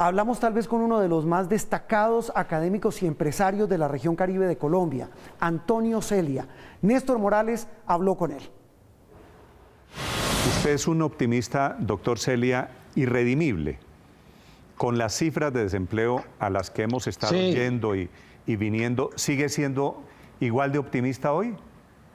Hablamos tal vez con uno de los más destacados académicos y empresarios de la región Caribe de Colombia, Antonio Celia. Néstor Morales habló con él. Usted es un optimista, doctor Celia, irredimible. Con las cifras de desempleo a las que hemos estado yendo y viniendo, ¿sigue siendo igual de optimista hoy?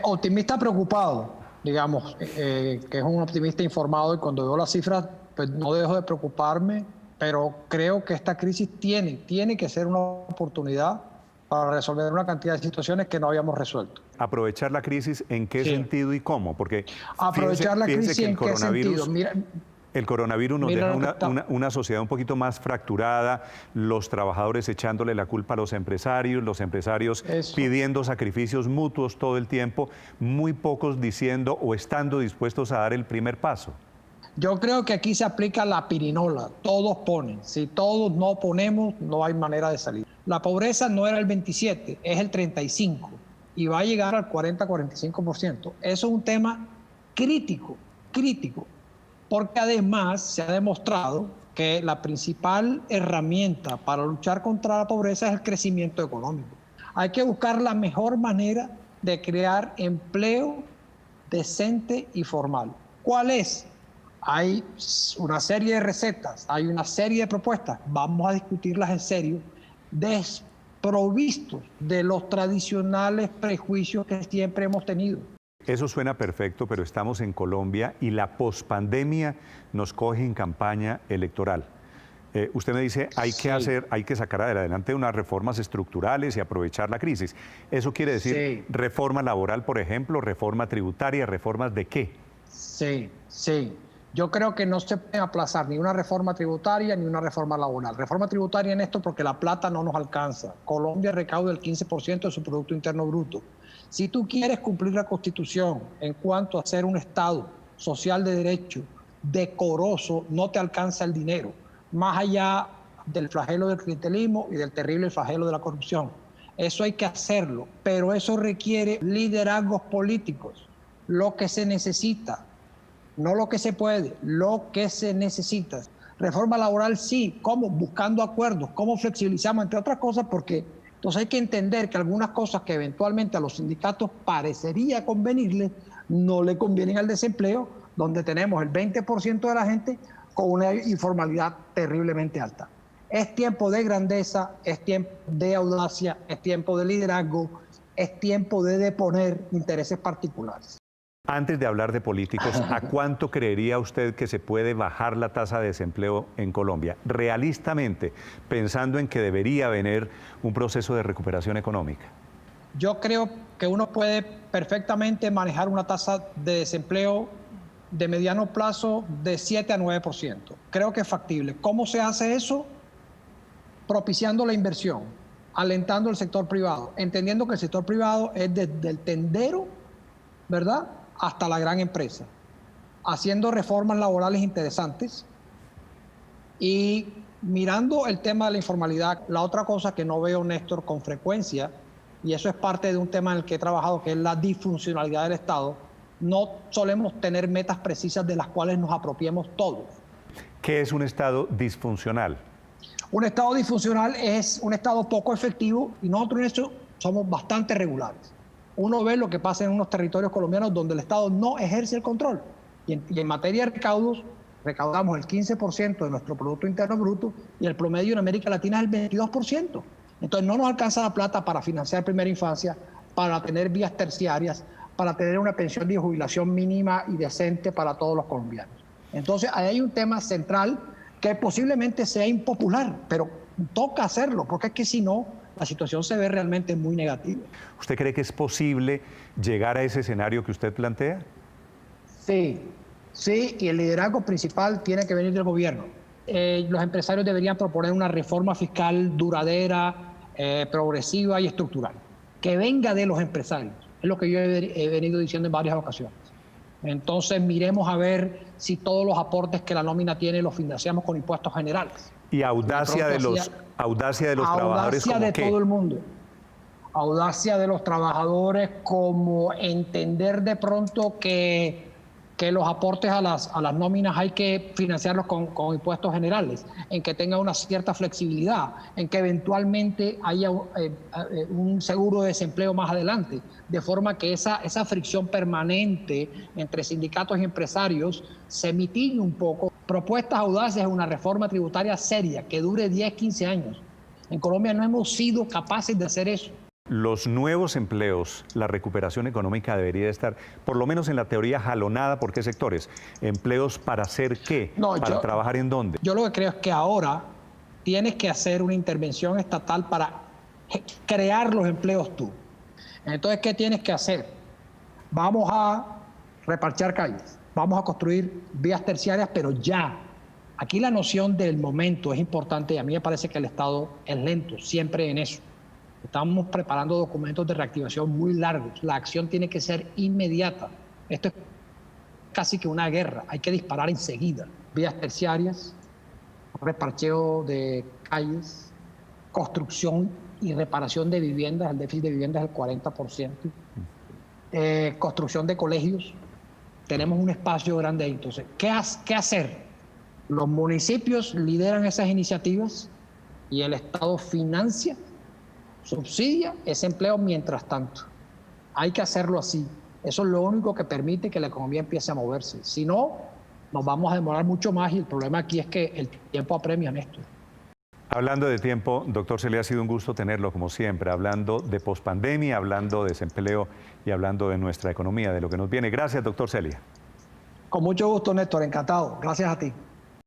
Optimista preocupado, digamos, que es un optimista informado, y cuando veo las cifras pues no dejo de preocuparme, pero creo que esta crisis tiene que ser una oportunidad para resolver una cantidad de situaciones que no habíamos resuelto. ¿Aprovechar la crisis en qué sentido y cómo? Porque aprovechar la crisis en qué sentido. El coronavirus nos deja una sociedad un poquito más fracturada, los trabajadores echándole la culpa a los empresarios pidiendo sacrificios mutuos todo el tiempo, muy pocos diciendo o estando dispuestos a dar el primer paso. Yo creo que aquí se aplica la pirinola, todos ponen, si todos no ponemos no hay manera de salir. La pobreza no era el 27, es el 35 y va a llegar al 40-45%. Eso es un tema crítico, porque además se ha demostrado que la principal herramienta para luchar contra la pobreza es el crecimiento económico. Hay que buscar la mejor manera de crear empleo decente y formal. ¿Cuál es? Hay una serie de recetas, hay una serie de propuestas, vamos a discutirlas en serio, desprovistos de los tradicionales prejuicios que siempre hemos tenido. Eso suena perfecto, pero estamos en Colombia y la pospandemia nos coge en campaña electoral. Usted me dice, hay que sacar adelante unas reformas estructurales y aprovechar la crisis. ¿Eso quiere decir reforma laboral, por ejemplo, reforma tributaria, reformas de qué? Sí. Yo creo que no se puede aplazar ni una reforma tributaria ni una reforma laboral. Reforma tributaria en esto porque la plata no nos alcanza. Colombia recauda el 15% de su Producto Interno Bruto. Si tú quieres cumplir la Constitución en cuanto a ser un Estado social de derecho, decoroso, no te alcanza el dinero, más allá del flagelo del clientelismo y del terrible flagelo de la corrupción. Eso hay que hacerlo, pero eso requiere liderazgos políticos, lo que se necesita. No lo que se puede, lo que se necesita. Reforma laboral sí, ¿cómo? Buscando acuerdos, ¿cómo flexibilizamos? Entre otras cosas, porque entonces hay que entender que algunas cosas que eventualmente a los sindicatos parecería convenirles, no le convienen al desempleo, donde tenemos el 20% de la gente con una informalidad terriblemente alta. Es tiempo de grandeza, es tiempo de audacia, es tiempo de liderazgo, es tiempo de deponer intereses particulares. Antes de hablar de políticos, ¿a cuánto creería usted que se puede bajar la tasa de desempleo en Colombia? Realistamente, pensando en que debería venir un proceso de recuperación económica. Yo creo que uno puede perfectamente manejar una tasa de desempleo de mediano plazo de 7 a 9%. Creo que es factible. ¿Cómo se hace eso? Propiciando la inversión, alentando el sector privado, entendiendo que el sector privado es desde el tendero, ¿verdad?, hasta la gran empresa, haciendo reformas laborales interesantes y mirando el tema de la informalidad. La otra cosa que no veo, Néstor, con frecuencia, y eso es parte de un tema en el que he trabajado, que es la disfuncionalidad del Estado, no solemos tener metas precisas de las cuales nos apropiemos todos. ¿Qué es un Estado disfuncional? Un Estado disfuncional es un Estado poco efectivo y nosotros en eso somos bastante regulares. Uno ve lo que pasa en unos territorios colombianos donde el Estado no ejerce el control. Y en materia de recaudos, recaudamos el 15% de nuestro Producto Interno Bruto y el promedio en América Latina es el 22%. Entonces no nos alcanza la plata para financiar primera infancia, para tener vías terciarias, para tener una pensión de jubilación mínima y decente para todos los colombianos. Entonces ahí hay un tema central que posiblemente sea impopular, pero toca hacerlo, porque es que si no, la situación se ve realmente muy negativa. ¿Usted cree que es posible llegar a ese escenario que usted plantea? Sí, y el liderazgo principal tiene que venir del gobierno. Los empresarios deberían proponer una reforma fiscal duradera, progresiva y estructural, que venga de los empresarios. Es lo que yo he venido diciendo en varias ocasiones. Entonces miremos a ver si todos los aportes que la nómina tiene los financiamos con impuestos generales. Y audacia de los trabajadores, ¿cómo qué? Todo el mundo. Audacia de los trabajadores, como entender de pronto que que los aportes a las nóminas hay que financiarlos con impuestos generales, en que tenga una cierta flexibilidad, en que eventualmente haya un seguro de desempleo más adelante, de forma que esa fricción permanente entre sindicatos y empresarios se mitigue un poco. Propuestas audaces de una reforma tributaria seria que dure 10, 15 años. En Colombia no hemos sido capaces de hacer eso. Los nuevos empleos, la recuperación económica debería estar, por lo menos en la teoría, jalonada. ¿Por qué sectores? ¿Empleos para hacer qué? ¿Para trabajar en dónde? Yo lo que creo es que ahora tienes que hacer una intervención estatal para crear los empleos tú. Entonces, ¿qué tienes que hacer? Vamos a reparchar calles, vamos a construir vías terciarias, pero ya. Aquí la noción del momento es importante y a mí me parece que el Estado es lento, siempre en eso. Estamos preparando documentos de reactivación muy largos. La acción tiene que ser inmediata. Esto es casi que una guerra. Hay que disparar enseguida. Vías terciarias, reparcheo de calles, construcción y reparación de viviendas. El déficit de viviendas es el 40%. Construcción de colegios. Tenemos un espacio grande ahí. Entonces, ¿qué hacer? Los municipios lideran esas iniciativas y el Estado financia, subsidia ese empleo mientras tanto. Hay que hacerlo así. Eso es lo único que permite que la economía empiece a moverse. Si no, nos vamos a demorar mucho más y el problema aquí es que el tiempo apremia en esto. Hablando de tiempo, doctor Celia, ha sido un gusto tenerlo como siempre, hablando de pospandemia, hablando de desempleo y hablando de nuestra economía, de lo que nos viene. Gracias, doctor Celia. Con mucho gusto, Néstor. Encantado. Gracias a ti.